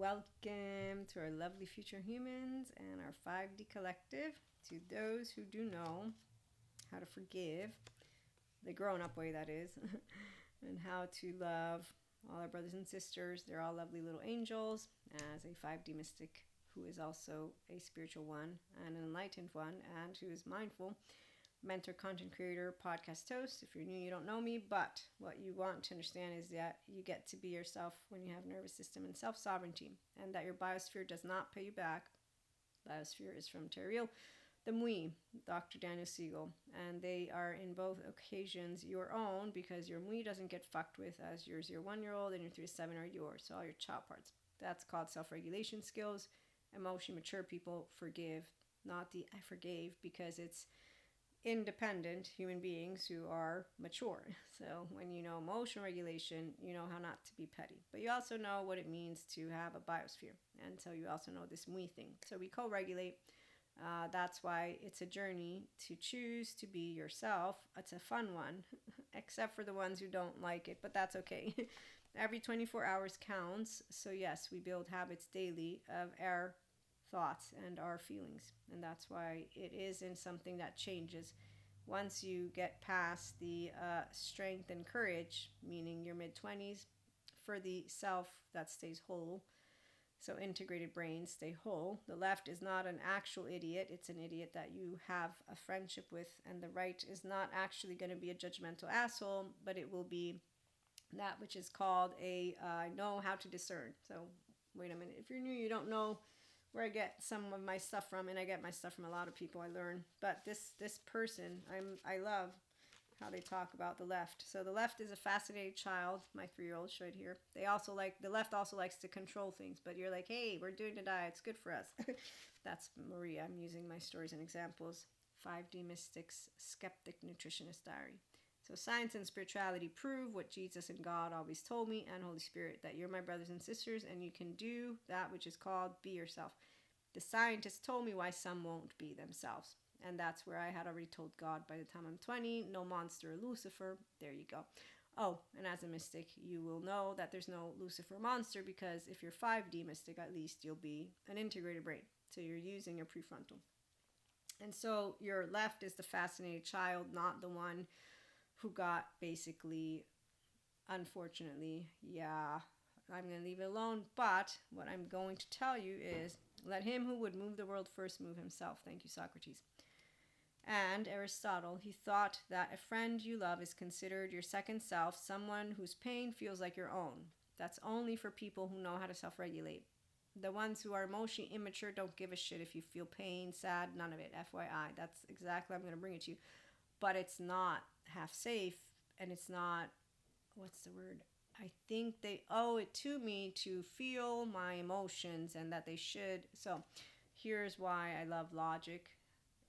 welcome to our lovely future humans and our 5D collective. To those who do know how to forgive, the grown-up way that is, and how to love all our brothers and sisters. They're all lovely little angels. As a 5D mystic who is also a spiritual one and an enlightened one and who is mindful, mentor, content creator, podcast host. If you're new, you don't know me, but what you want to understand is that you get to be yourself when you have nervous system and self-sovereignty, and that your biosphere does not pay you back. Biosphere is from Terry, the Mui, Dr. Daniel Siegel, and they are in both occasions your own because your Mui doesn't get fucked with as your 0-1-year-old and your 3-7 are yours, so all your child parts. That's called self-regulation skills. Emotionally mature people forgive, not the I forgave, because it's independent human beings who are mature. So when you know emotional regulation, you know how not to be petty. But you also know what it means to have a biosphere. And so you also know this Mui thing. So we co-regulate. That's why it's a journey to choose to be yourself. It's a fun one, except for the ones who don't like it, but that's okay. Every 24 hours counts. So yes, we build habits daily of our thoughts and our feelings, and that's why it isn't something that changes once you get past the strength and courage, meaning your mid-20s, for the self that stays whole. So integrated brains stay whole. The left is not an actual idiot. It's an idiot that you have a friendship with, and the right is not actually going to be a judgmental asshole, but it will be that which is called a know how to discern. So wait a minute, if you're new, you don't know where I get some of my stuff from, and I get my stuff from a lot of people I learn. But this person, I love how they talk about the left. So the left is a fascinated child. My 3-year-old showed here. The left also likes to control things, but you're like, hey, we're doing the diet. It's good for us. That's Maria. I'm using my stories and examples. 5D Mystics Skeptic Nutritionist Diary. So science and spirituality prove what Jesus and God always told me, and Holy Spirit, that you're my brothers and sisters, and you can do that which is called be yourself. The scientists told me why some won't be themselves. And that's where I had already told God by the time I'm 20, no monster or Lucifer. There you go. Oh, and as a mystic, you will know that there's no Lucifer monster, because if you're 5D mystic, at least you'll be an integrated brain. So you're using your prefrontal. And so your left is the fascinated child, not the one who got basically, unfortunately, I'm going to leave it alone. But what I'm going to tell you is, let him who would move the world first move himself. Thank you, Socrates. And Aristotle, he thought that a friend you love is considered your second self, someone whose pain feels like your own. That's only for people who know how to self-regulate. The ones who are emotionally immature don't give a shit if you feel pain, sad, none of it. FYI, that's exactly, I'm going to bring it to you. But it's not half safe, and it's not, what's the word? I think they owe it to me to feel my emotions, and that they should. So here's why I love logic.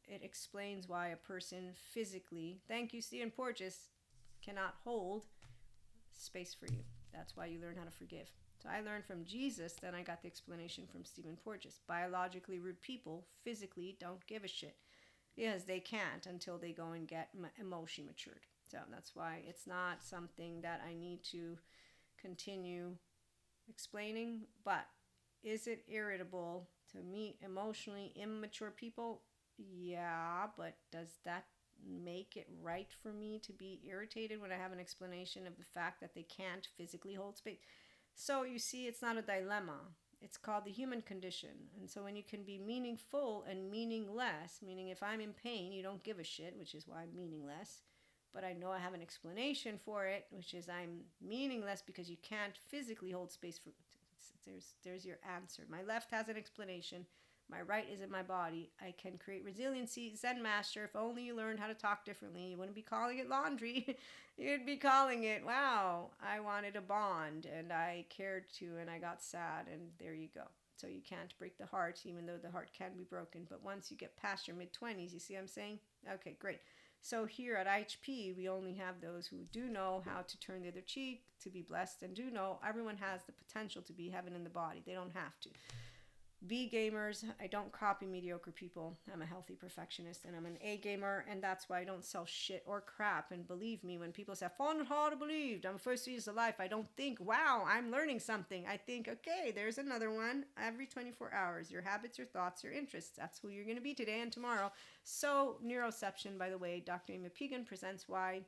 It explains why a person physically, thank you, Stephen Porges, cannot hold space for you. That's why you learn how to forgive. So I learned from Jesus, then I got the explanation from Stephen Porges. Biologically rude people physically don't give a shit, because they can't until they go and get emotionally matured. So that's why it's not something that I need to continue explaining. But is it irritable to meet emotionally immature people? Yeah, but does that make it right for me to be irritated when I have an explanation of the fact that they can't physically hold space? So you see, it's not a dilemma. It's called the human condition. And so when you can be meaningful and meaningless, meaning if I'm in pain, you don't give a shit, which is why I'm meaningless. But I know I have an explanation for it, which is I'm meaningless because you can't physically hold space for. There's your answer. My left has an explanation. My right is in my body. I can create resiliency. Zen master, if only you learned how to talk differently, you wouldn't be calling it laundry. You'd be calling it, wow, I wanted a bond and I cared to and I got sad, and there you go. So you can't break the heart, even though the heart can be broken. But once you get past your mid-20s, you see what I'm saying? Okay, great. So here at IHP, we only have those who do know how to turn the other cheek, to be blessed, and do know everyone has the potential to be heaven in the body. They don't have to. B gamers, I don't copy mediocre people. I'm a healthy perfectionist, and I'm an A gamer, and that's why I don't sell shit or crap. And believe me, when people say, "Found it hard to believe, I'm first to use the life," I don't think, "Wow, I'm learning something." I think, "Okay, there's another one." Every 24 hours, your habits, your thoughts, your interests. That's who you're going to be today and tomorrow. So, neuroception, by the way, Dr. Amy Pegan presents why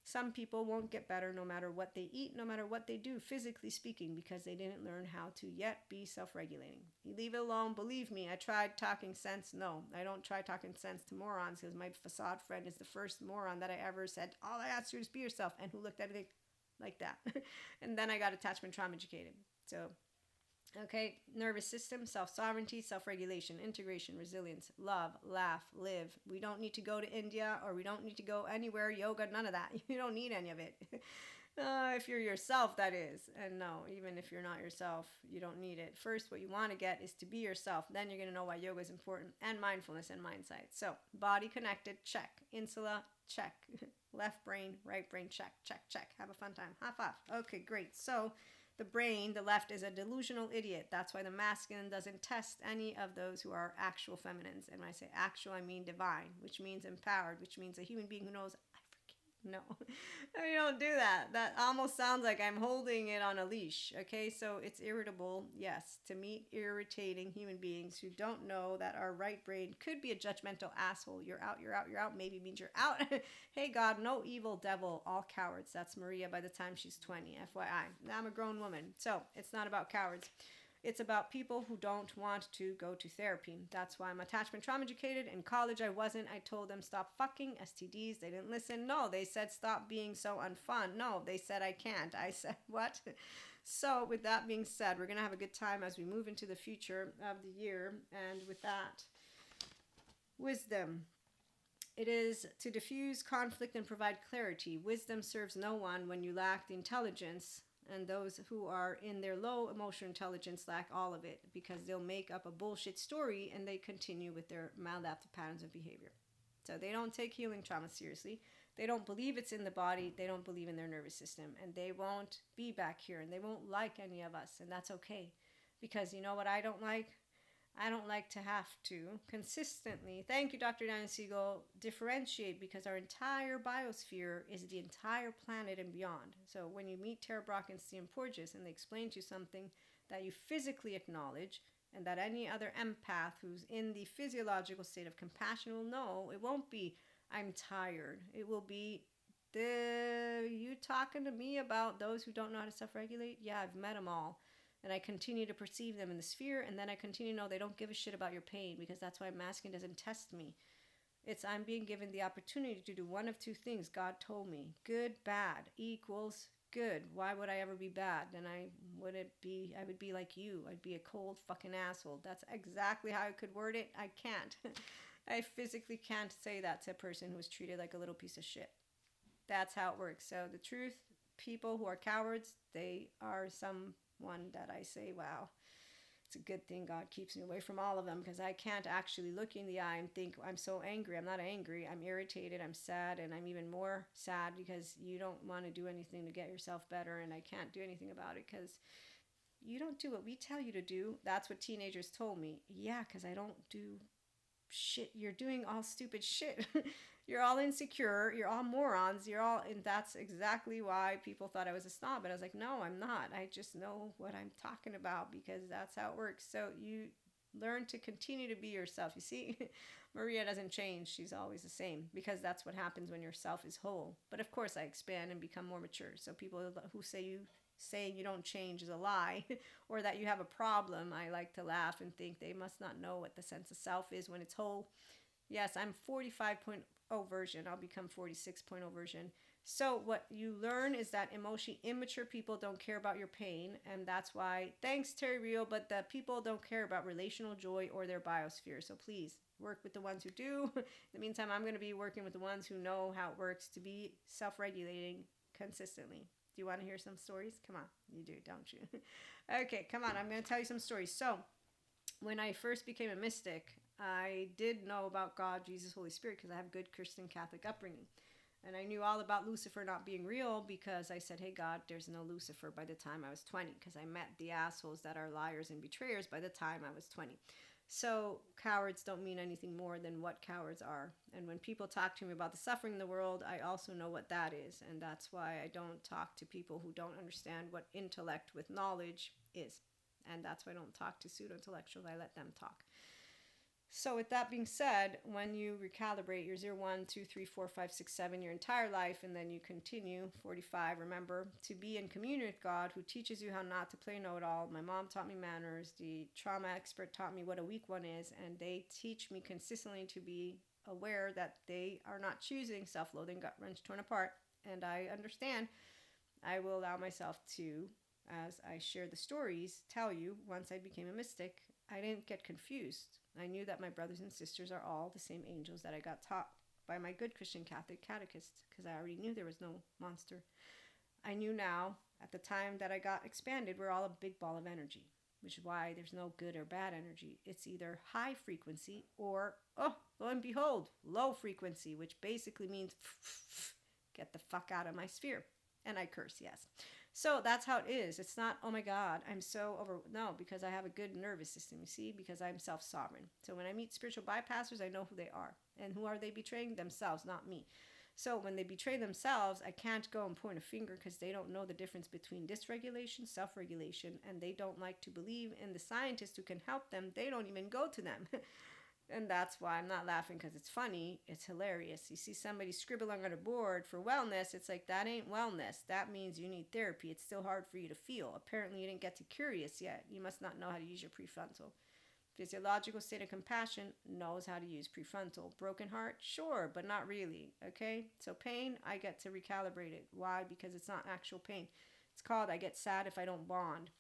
some people won't get better no matter what they eat, no matter what they do, physically speaking, because they didn't learn how to yet be self-regulating. You leave it alone. Believe me, I tried talking sense. No, I don't try talking sense to morons, because my facade friend is the first moron that I ever said, "All I asked you is be yourself," and who looked at it like that. And then I got attachment trauma educated. So, okay, nervous system, self-sovereignty, self-regulation, integration, resilience, love, laugh, live. We don't need to go to India, or we don't need to go anywhere, yoga, none of that. You don't need any of it. If you're yourself, that is. And no, even if you're not yourself, you don't need it. First, what you want to get is to be yourself. Then you're going to know why yoga is important, and mindfulness and mindsight. So, body connected, check. Insula, check. Left brain, right brain, check, check, check. Have a fun time. High five. Okay, great. So, the brain, the left, is a delusional idiot. That's why the masculine doesn't test any of those who are actual feminines. And when I say actual, I mean divine, which means empowered, which means a human being who knows, I forgive. No, we don't do that. That almost sounds like I'm holding it on a leash. Okay, so it's irritable, yes, to meet irritating human beings who don't know that our right brain could be a judgmental asshole. You're out, you're out, you're out. Maybe means you're out. Hey, God, no evil devil, all cowards. That's Maria by the time she's 20, FYI. Now I'm a grown woman, so it's not about cowards. It's about people who don't want to go to therapy. That's why I'm attachment trauma educated. In college, I wasn't. I told them, "Stop fucking STDs." They didn't listen. No, they said, "Stop being so unfun." No, they said, "I can't." I said, "What?" So with that being said, we're going to have a good time as we move into the future of the year. And with that, wisdom. It is to diffuse conflict and provide clarity. Wisdom serves no one when you lack the intelligence, and those who are in their low emotional intelligence lack all of it, because they'll make up a bullshit story and they continue with their maladaptive patterns of behavior. So they don't take healing trauma seriously. They don't believe it's in the body. They don't believe in their nervous system, and they won't be back here, and they won't like any of us, and that's okay. Because you know what I don't like? I don't like to have to consistently, thank you, Dr. Diane Siegel, differentiate, because our entire biosphere is the entire planet and beyond. So when you meet Tara Brach and Stephen Porges and they explain to you something that you physically acknowledge, and that any other empath who's in the physiological state of compassion will know, it won't be, "I'm tired." It will be, "You talking to me about those who don't know how to self-regulate? Yeah, I've met them all. And I continue to perceive them in the sphere, and then I continue to know they don't give a shit about your pain, because that's why masculine doesn't test me. It's I'm being given the opportunity to do one of two things God told me. Good, bad equals good. Why would I ever be bad? Then I would be like you. I'd be a cold fucking asshole." That's exactly how I could word it. I can't. I physically can't say that to a person who was treated like a little piece of shit. That's how it works. So the truth, people who are cowards, they are someone that I say, wow, it's a good thing God keeps me away from all of them, because I can't actually look in the eye and think, "I'm so angry." I'm not angry. I'm irritated. I'm sad. And I'm even more sad because you don't want to do anything to get yourself better. And I can't do anything about it because you don't do what we tell you to do. That's what teenagers told me. Yeah, because I don't do shit. You're doing all stupid shit. You're all insecure. You're all morons. And that's exactly why people thought I was a snob. But I was like, no, I'm not. I just know what I'm talking about, because that's how it works. So you learn to continue to be yourself. You see, Maria doesn't change. She's always the same, because that's what happens when yourself is whole. But of course I expand and become more mature. So people who saying you don't change is a lie, or that you have a problem, I like to laugh and think they must not know what the sense of self is when it's whole. Yes, I'm 45.0 version. I'll become 46.0 version. So what you learn is that emotionally immature people don't care about your pain, and that's why, thanks Terry Rio, but the people don't care about relational joy or their biosphere. So please work with the ones who do. In the meantime, I'm going to be working with the ones who know how it works to be self-regulating consistently. Do you want to hear some stories? Come on. You do, don't you? Okay, come on. I'm going to tell you some stories. So, when I first became a mystic, I did know about God, Jesus, Holy Spirit, because I have good Christian Catholic upbringing. And I knew all about Lucifer not being real because I said, hey, God, there's no Lucifer by the time I was 20, because I met the assholes that are liars and betrayers by the time I was 20. So cowards don't mean anything more than what cowards are. And when people talk to me about the suffering in the world, I also know what that is. And that's why I don't talk to people who don't understand what intellect with knowledge is. And that's why I don't talk to pseudo-intellectuals. I let them talk. So with that being said, when you recalibrate your 0, 1, 2, 3, 4, 5, 6, 7 your entire life, and then you continue 45, remember to be in communion with God, who teaches you how not to play know-it-all. My mom taught me manners. The trauma expert taught me what a weak one is, and they teach me consistently to be aware that they are not choosing self-loathing, gut wrench, torn apart. And I understand. I will allow myself to, as I share the stories, tell you, once I became a mystic, I didn't get confused. I knew that my brothers and sisters are all the same angels that I got taught by my good Christian Catholic catechist, because I already knew there was no monster. I knew now, at the time that I got expanded, we're all a big ball of energy, which is why there's no good or bad energy. It's either high frequency or, oh, lo and behold, low frequency, which basically means get the fuck out of my sphere. And I curse, yes. So that's how it is. It's not, oh my God, I'm so over. No, because I have a good nervous system, you see, because I'm self-sovereign. So when I meet spiritual bypassers, I know who they are. And who are they betraying? Themselves, not me. So when they betray themselves, I can't go and point a finger, because they don't know the difference between dysregulation, self-regulation, and they don't like to believe in the scientists who can help them. They don't even go to them. And that's why I'm not laughing because it's funny. It's hilarious. You see somebody scribbling on a board for wellness. It's like, that ain't wellness. That means you need therapy. It's still hard for you to feel. Apparently you didn't get to curious yet. You must not know how to use your prefrontal. Physiological state of compassion knows how to use prefrontal. Broken heart? Sure, but not really. Okay? So pain, I get to recalibrate it. Why? Because it's not actual pain. It's called I get sad if I don't bond.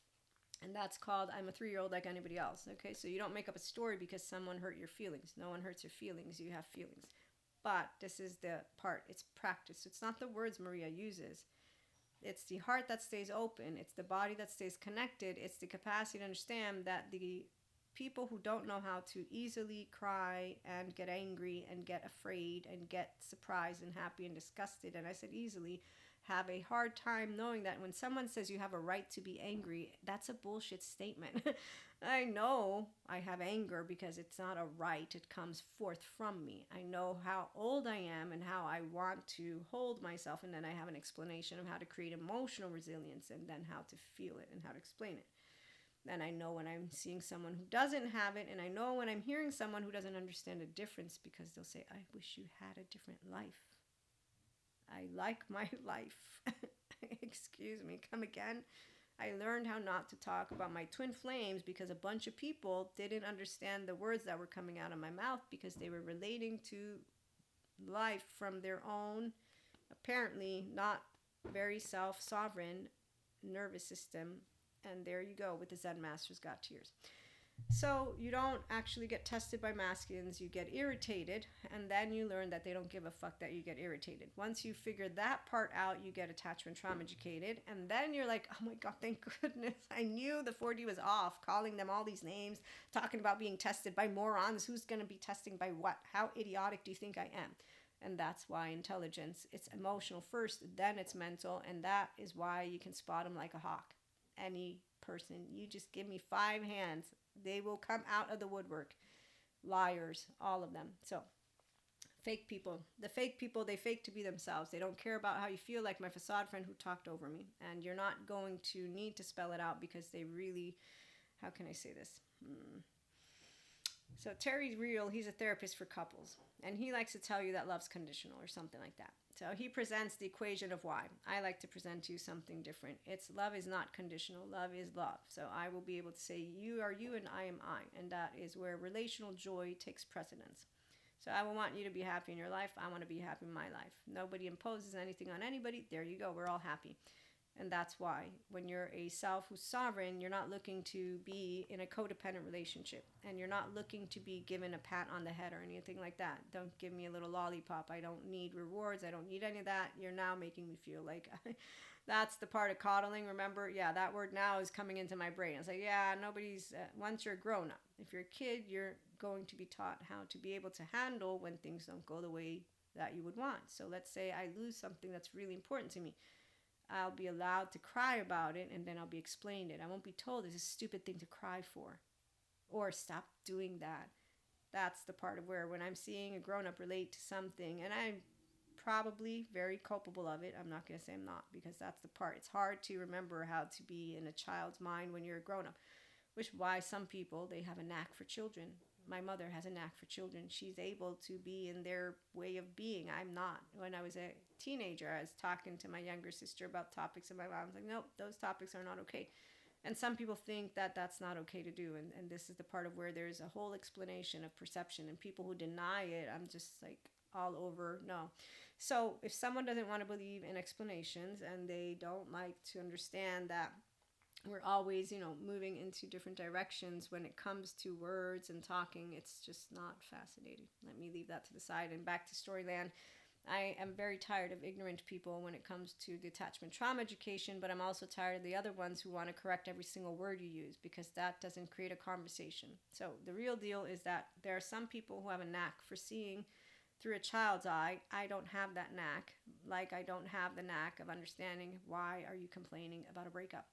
And that's called I'm a 3-year-old like anybody else. Okay, so you don't make up a story because someone hurt your feelings. No one hurts your feelings. You have feelings. But this is the part. It's practice. It's not the words Maria uses. It's the heart that stays open. It's the body that stays connected. It's the capacity to understand that the people who don't know how to easily cry and get angry and get afraid and get surprised and happy and disgusted, and I said easily, have a hard time knowing that when someone says you have a right to be angry, that's a bullshit statement. I know I have anger because it's not a right. It comes forth from me. I know how old I am and how I want to hold myself, and then I have an explanation of how to create emotional resilience and then how to feel it and how to explain it. And I know when I'm seeing someone who doesn't have it, and I know when I'm hearing someone who doesn't understand a difference, because they'll say, I wish you had a different life. I like my life. Excuse me, come again. I learned how not to talk about my twin flames because a bunch of people didn't understand the words that were coming out of my mouth, because they were relating to life from their own, apparently not very self-sovereign nervous system. And there you go with the Zen masters got tears. So you don't actually get tested by masculines. You get irritated, and then you learn that they don't give a fuck that you get irritated. Once you figure that part out, you get attachment trauma educated, and then you're like, oh my God, thank goodness. I knew the 4D was off, calling them all these names, talking about being tested by morons. Who's going to be testing by what? How idiotic do you think I am? And that's why intelligence, it's emotional first, then it's mental, and that is why you can spot them like a hawk. Any person, you just give me 5 hands, they will come out of the woodwork. Liars, all of them. So fake people, the fake people, they fake to be themselves. They don't care about how you feel, like my facade friend who talked over me. And you're not going to need to spell it out, because they really, how can I say this? So Terry Real, he's a therapist for couples, and he likes to tell you that love's conditional or something like that. So he presents the equation of why. I like to present to you something different. It's love is not conditional. Love is love. So I will be able to say you are you and I am I. And that is where relational joy takes precedence. So I will want you to be happy in your life. I want to be happy in my life. Nobody imposes anything on anybody. There you go. We're all happy. And that's why when you're a self who's sovereign, you're not looking to be in a codependent relationship, and you're not looking to be given a pat on the head or anything like that. Don't give me a little lollipop. I don't need rewards. I don't need any of that. You're now making me feel like that's the part of coddling. Remember, yeah, that word now is coming into my brain. It's like, yeah, nobody's, once you're grown up. If you're a kid, you're going to be taught how to be able to handle when things don't go the way that you would want. So let's say I lose something that's really important to me. I'll be allowed to cry about it, and then I'll be explained it. I won't be told it's a stupid thing to cry for, or stop doing that. That's the part of where when I'm seeing a grown-up relate to something, and I'm probably very culpable of it. I'm not going to say I'm not, because that's the part. It's hard to remember how to be in a child's mind when you're a grown-up, which is why some people, they have a knack for children. My mother has a knack for children. She's able to be in their way of being. I'm not. When I was a teenager, I was talking to my younger sister about topics, and my mom was like, nope, those topics are not okay. And some people think that that's not okay to do. And this is the part of where there's a whole explanation of perception. And people who deny it, I'm just like all over, no. So if someone doesn't want to believe in explanations, and they don't like to understand that we're always, moving into different directions when it comes to words and talking, it's just not fascinating. Let me leave that to the side and back to Storyland. I am very tired of ignorant people when it comes to the attachment trauma education, but I'm also tired of the other ones who want to correct every single word you use, because that doesn't create a conversation. So the real deal is that there are some people who have a knack for seeing through a child's eye. I don't have that knack, like I don't have the knack of understanding why are you complaining about a breakup,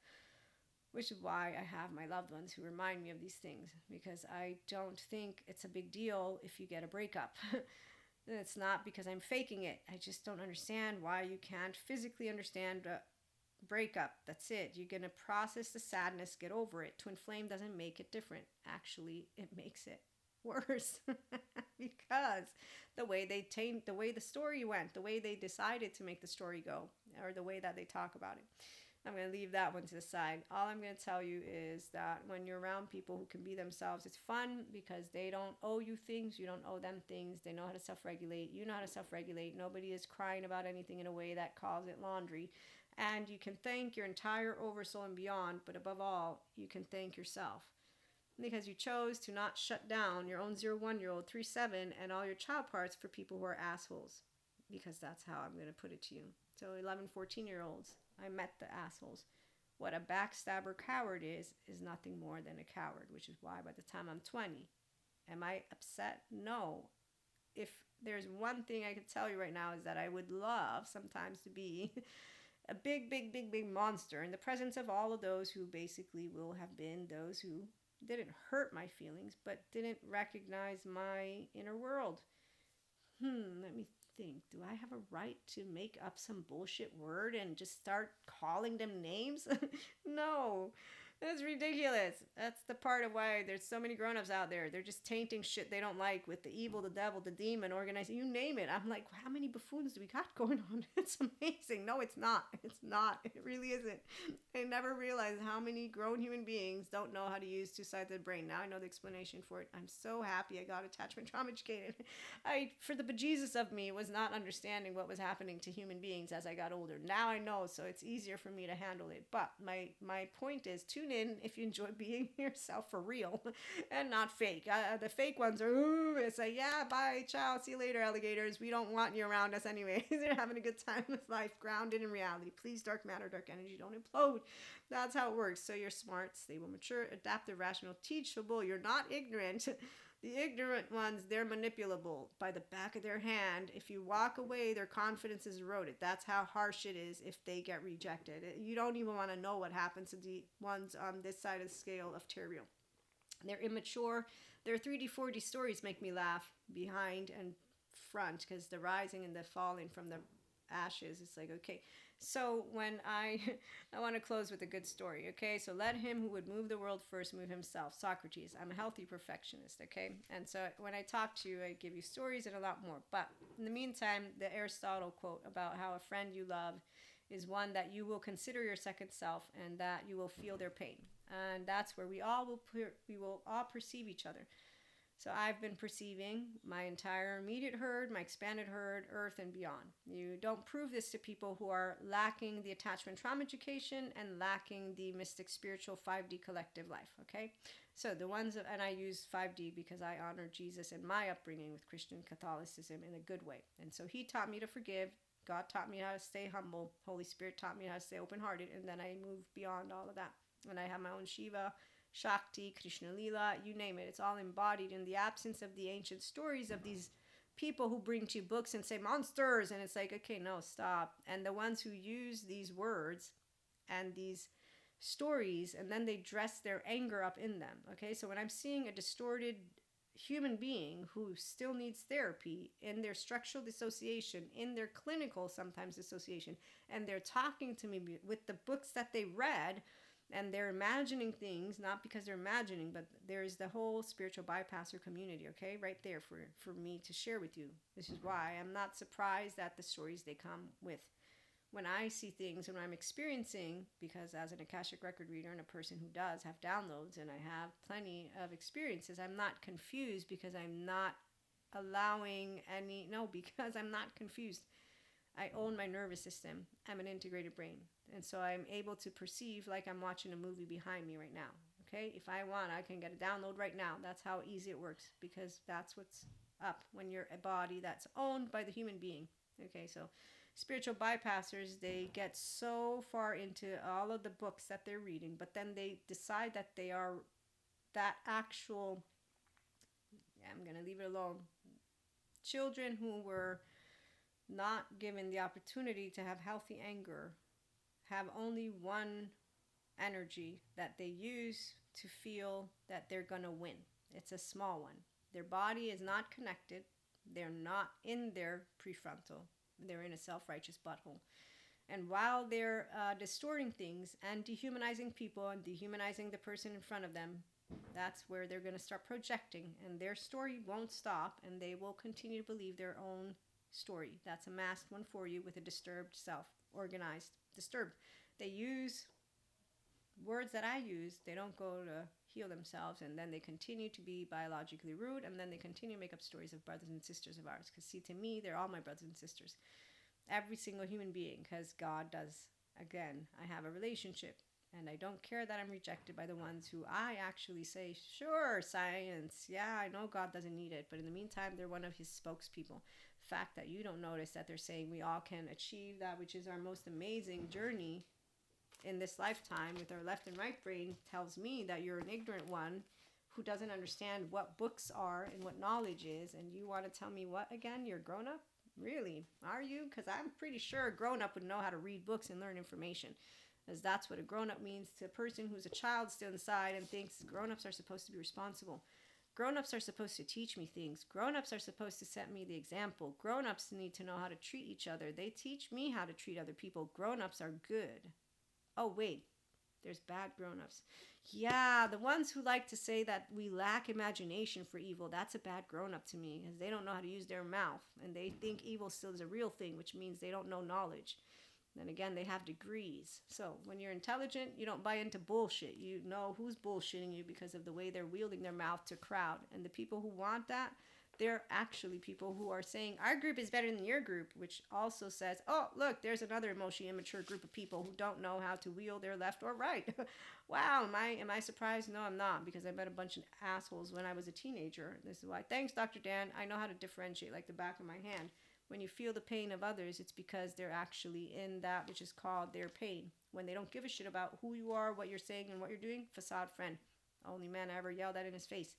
which is why I have my loved ones who remind me of these things, because I don't think it's a big deal if you get a breakup. It's not because I'm faking it. I just don't understand why you can't physically understand a breakup. That's it. You're going to process the sadness, get over it. Twin flame doesn't make it different. Actually, it makes it worse because the way the way the story went, the way they decided to make the story go, or the way that they talk about it. I'm going to leave that one to the side. All I'm going to tell you is that when you're around people who can be themselves, it's fun because they don't owe you things. You don't owe them things. They know how to self-regulate. You know how to self-regulate. Nobody is crying about anything in a way that calls it laundry. And you can thank your entire oversoul and beyond, but above all, you can thank yourself. Because you chose to not shut down your own 0-1-year-old, 3-7, and all your child parts for people who are assholes. Because that's how I'm going to put it to you. So 11, 14-year-olds, I met the assholes. What a backstabber coward is nothing more than a coward, which is why by the time I'm 20, am I upset? No. If there's one thing I could tell you right now is that I would love sometimes to be a big, big, big, big monster in the presence of all of those who basically will have been those who didn't hurt my feelings, but didn't recognize my inner world. Let me think. Do I have a right to make up some bullshit word and just start calling them names? No. That's ridiculous. That's the part of why there's so many grown-ups out there. They're just tainting shit they don't like with the evil, the devil, the demon, organizing, you name it. I'm like, how many buffoons do we got going on? It's amazing. No, it's not. It's not. It really isn't. I never realized how many grown human beings don't know how to use two sides of the brain. Now I know the explanation for it. I'm so happy I got attachment trauma educated. For the bejesus of me, was not understanding what was happening to human beings as I got older. Now I know, so it's easier for me to handle it. But my point is, tune in if you enjoy being yourself for real and not fake. The fake ones are, it's like, yeah, bye, ciao, see you later, alligators. We don't want you around us anyway. They're having a good time with life, grounded in reality. Please, dark matter, dark energy, don't implode. That's how it works. So you're smart, stable, mature, adaptive, rational, teachable. You're not ignorant. The ignorant ones, they're manipulable by the back of their hand. If you walk away, their confidence is eroded. That's how harsh it is if they get rejected. You don't even want to know what happens to the ones on this side of the scale of Terrial. They're immature. Their 3D, 4D stories make me laugh behind and front, because the rising and the falling from the ashes, it's like, okay. So when I want to close with a good story, okay? So let him who would move the world first move himself. Socrates. I'm a healthy perfectionist, okay? And so when I talk to you, I give you stories and a lot more. But in the meantime, the Aristotle quote about how a friend you love is one that you will consider your second self, and that you will feel their pain. And that's where we will all perceive each other. So I've been perceiving my entire immediate herd, my expanded herd, earth and beyond. You don't prove this to people who are lacking the attachment trauma education and lacking the mystic spiritual 5D collective life, okay? So the ones, and I use 5D because I honor Jesus and my upbringing with Christian Catholicism in a good way. And so he taught me to forgive. God taught me how to stay humble. Holy Spirit taught me how to stay open-hearted. And then I moved beyond all of that. And I have my own Shiva, Shakti, Krishna Lila, you name it. It's all embodied in the absence of the ancient stories of these people who bring to you books and say monsters, and it's like, okay, no, stop. And the ones who use these words and these stories, and then they dress their anger up in them. Okay, so when I'm seeing a distorted human being who still needs therapy in their structural dissociation, in their clinical sometimes dissociation, and they're talking to me with the books that they read, and they're imagining things, not because they're imagining, but there's the whole spiritual bypasser community, okay, right there for me to share with you. This is why I'm not surprised at the stories they come with. When I see things and when I'm experiencing, because as an Akashic record reader and a person who does have downloads, and I have plenty of experiences, I'm not confused because I'm not allowing any, no, because I'm not confused. I own my nervous system. I'm an integrated brain. And so I'm able to perceive like I'm watching a movie behind me right now. Okay? If I want, I can get a download right now. That's how easy it works, because that's what's up when you're a body that's owned by the human being. Okay, so spiritual bypassers, they get so far into all of the books that they're reading, but then they decide that they are that actual, I'm going to leave it alone, children who were not given the opportunity to have healthy anger, have only one energy that they use to feel that they're going to win. It's a small one. Their body is not connected. They're not in their prefrontal. They're in a self-righteous butthole. And while they're distorting things and dehumanizing people and dehumanizing the person in front of them, that's where they're going to start projecting, and their story won't stop, and they will continue to believe their own story. That's a masked one for you with a disturbed self, organized, disturbed. They use words that I use. They don't go to heal themselves, and then they continue to be biologically rude, and then they continue to make up stories of brothers and sisters of ours. Because see, to me, they're all my brothers and sisters. Every single human being, because God does. Again, I have a relationship, and I don't care that I'm rejected by the ones who I actually say, sure, science, yeah, I know God doesn't need it, but in the meantime, they're one of his spokespeople. The fact that you don't notice that they're saying we all can achieve that which is our most amazing journey in this lifetime with our left and right brain tells me that you're an ignorant one who doesn't understand what books are and what knowledge is, and you want to tell me what again? You're grown up? Really? Are you? Because I'm pretty sure a grown-up would know how to read books and learn information, as that's what a grown-up means to a person who's a child still inside and thinks grown-ups are supposed to be responsible. Grown-ups are supposed to teach me things. Grown-ups are supposed to set me the example. Grown-ups need to know how to treat each other. They teach me how to treat other people. Grown-ups are good. Oh, wait. There's bad grown-ups. Yeah, the ones who like to say that we lack imagination for evil, that's a bad grown-up to me, because they don't know how to use their mouth, and they think evil still is a real thing, which means they don't know knowledge. Then again, they have degrees. So when you're intelligent, you don't buy into bullshit. You know who's bullshitting you because of the way they're wielding their mouth to crowd. And the people who want that, they're actually people who are saying our group is better than your group, which also says, oh, look, there's another emotionally immature group of people who don't know how to wield their left or right. Wow, am I surprised? No, I'm not, because I met a bunch of assholes when I was a teenager. This is why. Thanks, Dr. Dan. I know how to differentiate like the back of my hand. When you feel the pain of others, it's because they're actually in that which is called their pain. When they don't give a shit about who you are, what you're saying, and what you're doing, facade friend. Only man I ever yelled at in his face.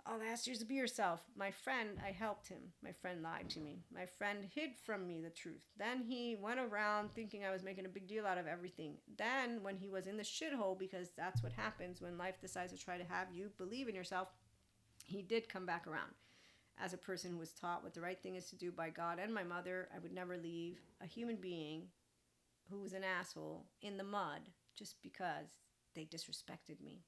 All I asked you is to be yourself. My friend, I helped him. My friend lied to me. My friend hid from me the truth. Then he went around thinking I was making a big deal out of everything. Then when he was in the shithole, because that's what happens when life decides to try to have you believe in yourself, he did come back around. As a person who was taught what the right thing is to do by God and my mother, I would never leave a human being who was an asshole in the mud just because they disrespected me.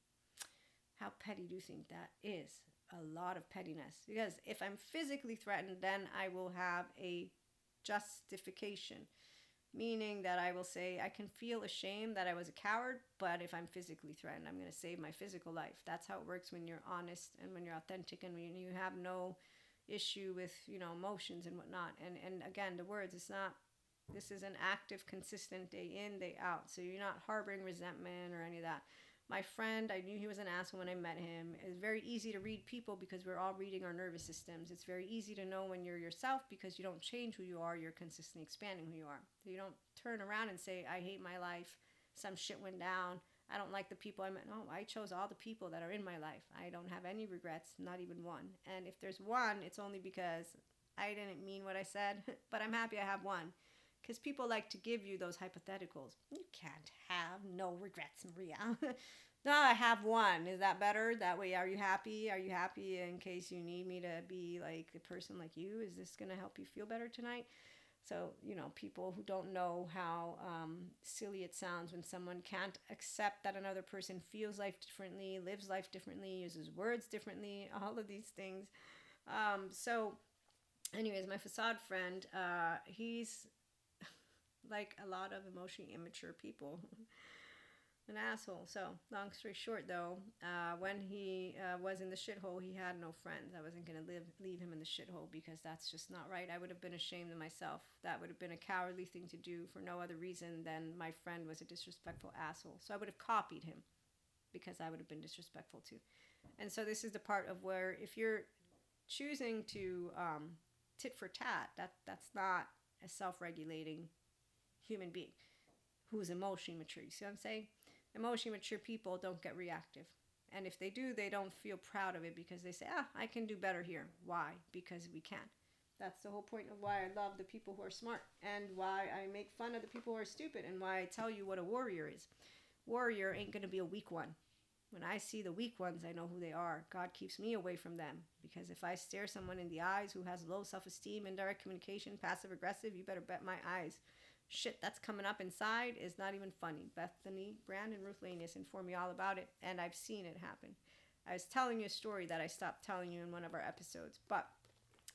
How petty do you think that is? A lot of pettiness. Because if I'm physically threatened, then I will have a justification. Meaning that I will say, I can feel ashamed that I was a coward, but if I'm physically threatened, I'm going to save my physical life. That's how it works when you're honest and when you're authentic and when you have no issue with, emotions and whatnot. And again, the words, this is an active, consistent day in, day out. So you're not harboring resentment or any of that. My friend, I knew he was an asshole when I met him. It's very easy to read people because we're all reading our nervous systems. It's very easy to know when you're yourself because you don't change who you are. You're consistently expanding who you are. So you don't turn around and say, I hate my life. Some shit went down. I don't like the people I met. No, I chose all the people that are in my life. I don't have any regrets, not even one. And if there's one, it's only because I didn't mean what I said, but I'm happy I have one. Because people like to give you those hypotheticals. You can't have no regrets, Maria. No, I have one. Is that better? That way, are you happy? Are you happy in case you need me to be like a person like you? Is this going to help you feel better tonight? So, people who don't know how silly it sounds when someone can't accept that another person feels life differently, lives life differently, uses words differently, all of these things. So, anyways, my facade friend, he's like a lot of emotionally immature people. An asshole. So, long story short, though, when he was in the shithole, he had no friends. I wasn't going to leave him in the shithole because that's just not right. I would have been ashamed of myself. That would have been a cowardly thing to do for no other reason than my friend was a disrespectful asshole. So I would have copied him because I would have been disrespectful too. And so this is the part of where if you're choosing to tit for tat, that's not a self-regulating human being who's emotionally mature. You see what I'm saying? Emotionally mature people don't get reactive. And if they do, they don't feel proud of it because they say, I can do better here. Why? Because we can. That's the whole point of why I love the people who are smart and why I make fun of the people who are stupid and why I tell you what a warrior is. Warrior ain't going to be a weak one. When I see the weak ones, I know who they are. God keeps me away from them because if I stare someone in the eyes who has low self-esteem, indirect communication, passive aggressive, you better bet my eyes shit that's coming up inside is not even funny. Bethany, Brandon, Ruth Lanius informed me all about it, and I've seen it happen. I was telling you a story that I stopped telling you in one of our episodes, but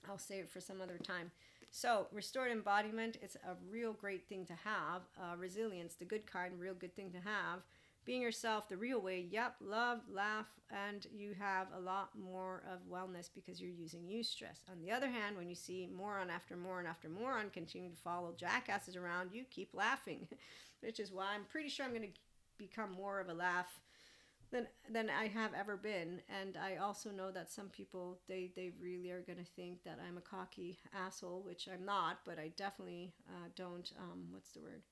I'll save it for some other time. So, restored embodiment, it's a real great thing to have. Resilience, the good kind, real good thing to have. Being yourself the real way, yep, love, laugh, and you have a lot more of wellness because you're using eustress. On the other hand, when you see moron after moron after moron continue to follow jackasses around, you keep laughing, which is why I'm pretty sure I'm going to become more of a laugh than I have ever been. And I also know that some people, they really are going to think that I'm a cocky asshole, which I'm not, but I definitely don't, what's the word?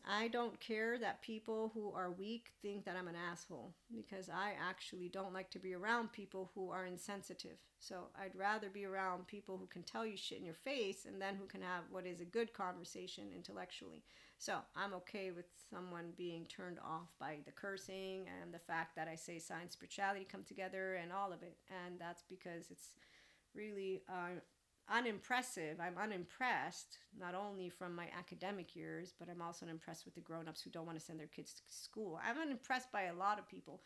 I don't care that people who are weak think that I'm an asshole because I actually don't like to be around people who are insensitive. So I'd rather be around people who can tell you shit in your face and then who can have what is a good conversation intellectually. So I'm okay with someone being turned off by the cursing and the fact that I say science, spirituality come together and all of it. And that's because it's really unimpressive. I'm unimpressed not only from my academic years, but I'm also unimpressed with the grown-ups who don't want to send their kids to school. I'm unimpressed by a lot of people,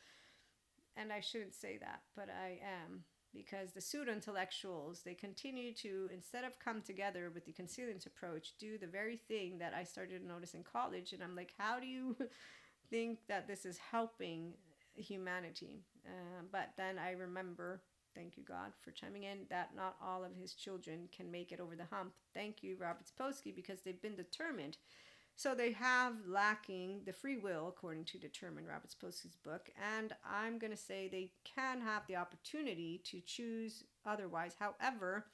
and I shouldn't say that, but I am, because the pseudo-intellectuals, they continue to, instead of come together with the consilience approach, do the very thing that I started to notice in college, and I'm like, how do you think that this is helping humanity? But then I remember, thank you, God, for chiming in, that not all of his children can make it over the hump. Thank you, Robert Sapolsky, because they've been determined. So they have lacking the free will, according to Determined, Robert Sapolsky's book, and I'm going to say they can have the opportunity to choose otherwise. However,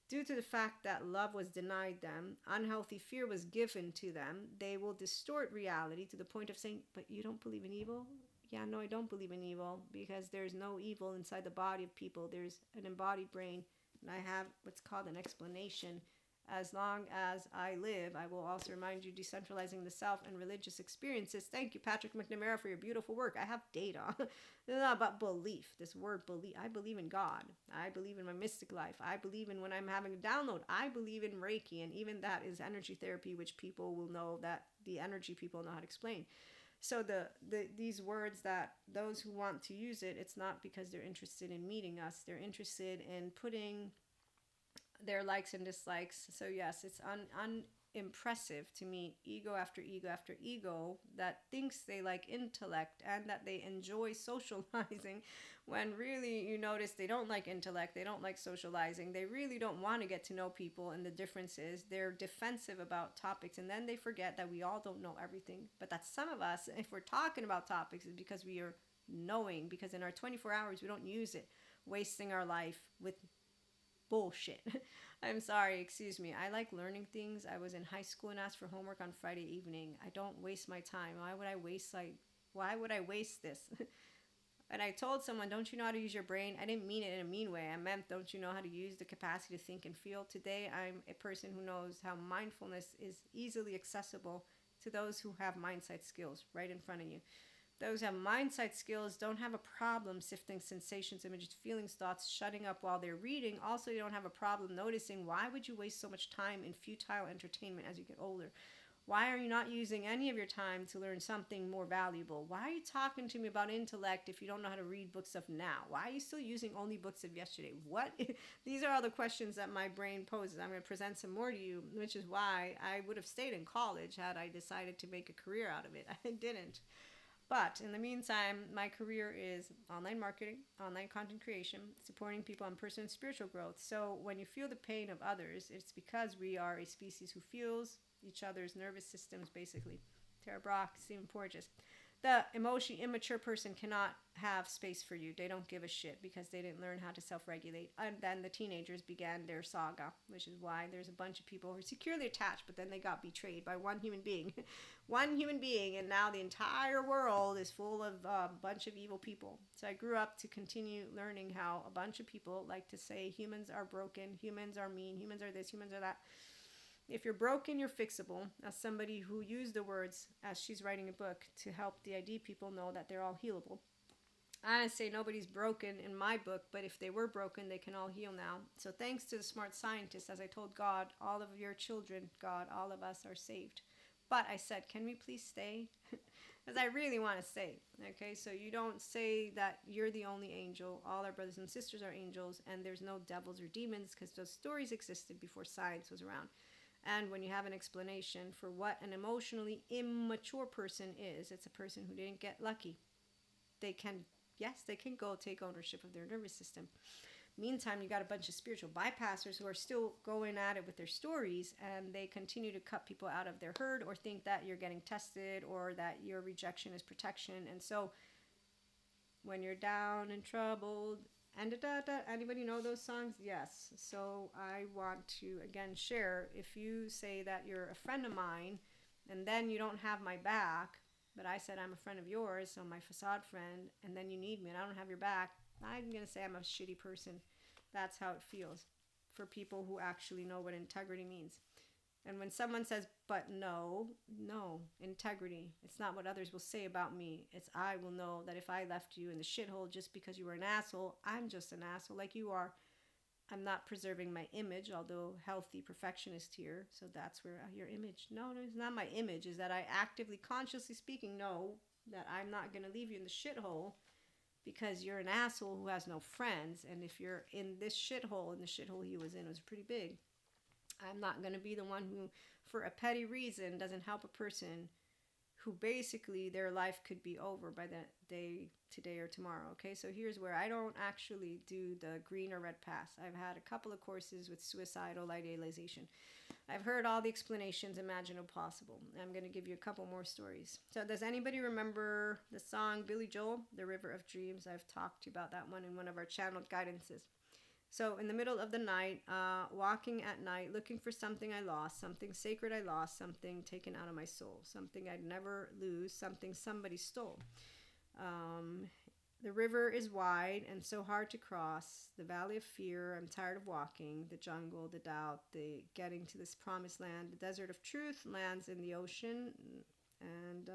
due to the fact that love was denied them, unhealthy fear was given to them, they will distort reality to the point of saying, but you don't believe in evil? Yeah, no, I don't believe in evil because there's no evil inside the body of people. There's an embodied brain, and I have what's called an explanation. As long as I live, I will also remind you, decentralizing the self and religious experiences. Thank you, Patrick McNamara, for your beautiful work. I have data. It's not about belief. This word belief. I believe in God. I believe in my mystic life. I believe in when I'm having a download. I believe in Reiki, and even that is energy therapy, which people will know that the energy people know how to explain. So these words, that those who want to use it, it's not because they're interested in meeting us. They're interested in putting their likes and dislikes. So yes, it's unimpressive to meet ego after ego after ego that thinks they like intellect and that they enjoy socializing, when really you notice they don't like intellect, they don't like socializing, they really don't want to get to know people. And the difference is they're defensive about topics, and then they forget that we all don't know everything, but that some of us, if we're talking about topics, is because we are knowing, because in our 24 hours we don't use it wasting our life with bullshit. I'm sorry, excuse me. I like learning things. I was in high school and asked for homework on Friday evening. I don't waste my time. Why would I waste like Why would I waste this? And I told someone, don't you know how to use your brain? I didn't mean it in a mean way. I meant, don't you know how to use the capacity to think and feel? Today, I'm a person who knows how mindfulness is easily accessible to those who have mindset skills right in front of you. Those who have mindset skills don't have a problem sifting sensations, images, feelings, thoughts, shutting up while they're reading. Also, you don't have a problem noticing, why would you waste so much time in futile entertainment as you get older? Why are you not using any of your time to learn something more valuable? Why are you talking to me about intellect if you don't know how to read books of now? Why are you still using only books of yesterday? What? These are all the questions that my brain poses. I'm going to present some more to you, which is why I would have stayed in college had I decided to make a career out of it. I didn't. But in the meantime, my career is online marketing, online content creation, supporting people on personal and spiritual growth. So when you feel the pain of others, it's because we are a species who feels each other's nervous systems, basically. Tara Brock, Stephen Porges. The emotionally immature person cannot have space for you. They don't give a shit because they didn't learn how to self-regulate. And then the teenagers began their saga, which is why there's a bunch of people who are securely attached, but then they got betrayed by one human being. One human being, and now the entire world is full of a bunch of evil people. So I grew up to continue learning how a bunch of people like to say humans are broken, humans are mean, humans are this, humans are that. If you're broken, you're fixable. As somebody who used the words as she's writing a book to help the ID people know that they're all healable. I say nobody's broken in my book, but if they were broken, they can all heal now. So thanks to the smart scientists, as I told God, all of your children, God, all of us are saved. But I said, can we please stay? Because I really want to stay. Okay, so you don't say that you're the only angel. All our brothers and sisters are angels, and there's no devils or demons because those stories existed before science was around. And when you have an explanation for what an emotionally immature person is, it's a person who didn't get lucky. They can, yes, they can go take ownership of their nervous system. Meantime, you got a bunch of spiritual bypassers who are still going at it with their stories, and they continue to cut people out of their herd or think that you're getting tested or that your rejection is protection. And so when you're down and troubled, and anybody know those songs? Yes. So I want to again share, if you say that you're a friend of mine and then you don't have my back, but I said I'm a friend of yours, so my facade friend, and then you need me and I don't have your back, I'm going to say I'm a shitty person. That's how it feels for people who actually know what integrity means. And when someone says, but no, integrity. It's not what others will say about me. It's I will know that if I left you in the shithole just because you were an asshole, I'm just an asshole like you are. I'm not preserving my image, although healthy perfectionist here. So that's where your image. No, it's not my image. Is that I actively, consciously speaking, know that I'm not going to leave you in the shithole because you're an asshole who has no friends. And if you're in this shithole, and the shithole he was in was pretty big, I'm not going to be the one who, for a petty reason, doesn't help a person who basically their life could be over by the day, today or tomorrow. Okay, so here's where I don't actually do the green or red pass. I've had a couple of courses with suicidal idealization. I've heard all the explanations imaginable possible. I'm going to give you a couple more stories. So does anybody remember the song Billy Joel, The River of Dreams? I've talked to you about that one in one of our channeled guidances. So in the middle of the night, walking at night, looking for something I lost, something sacred I lost, something taken out of my soul, something I'd never lose, something somebody stole. The river is wide and so hard to cross. The valley of fear, I'm tired of walking. The jungle, the doubt, the getting to this promised land. The desert of truth lands in the ocean. And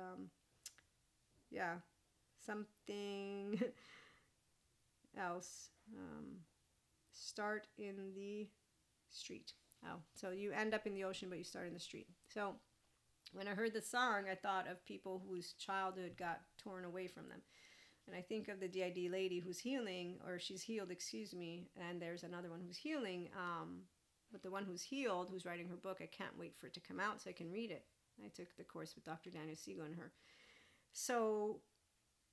yeah, something else. Start in the street. Oh, so you end up in the ocean, but you start in the street. So when I heard the song, I thought of people whose childhood got torn away from them. And I think of the DID lady who's healing, or she's healed, excuse me, and there's another one who's healing. But the one who's healed, who's writing her book, I can't wait for it to come out so I can read it. I took the course with Dr. Daniel Siegel and her. So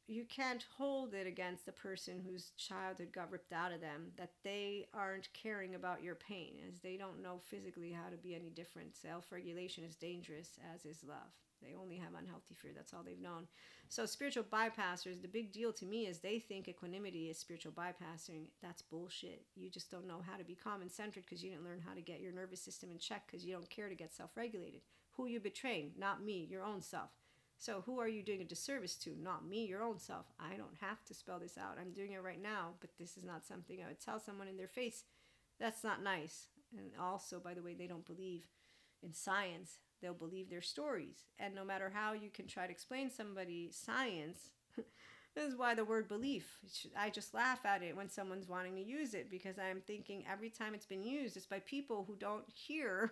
you can't hold it against the person whose childhood got ripped out of them, that they aren't caring about your pain, as they don't know physically how to be any different. Self-regulation is dangerous, as is love. They only have unhealthy fear. That's all they've known. So spiritual bypassers, the big deal to me is they think equanimity is spiritual bypassing. That's bullshit. You just don't know how to be calm and centered because you didn't learn how to get your nervous system in check because you don't care to get self-regulated. Who you betraying? Not me, your own self. So who are you doing a disservice to? Not me, your own self. I don't have to spell this out. I'm doing it right now, but this is not something I would tell someone in their face. That's not nice. And also, by the way, they don't believe in science. They'll believe their stories. And no matter how you can try to explain somebody science, this is why the word belief, I just laugh at it when someone's wanting to use it, because I'm thinking every time it's been used, it's by people who don't hear.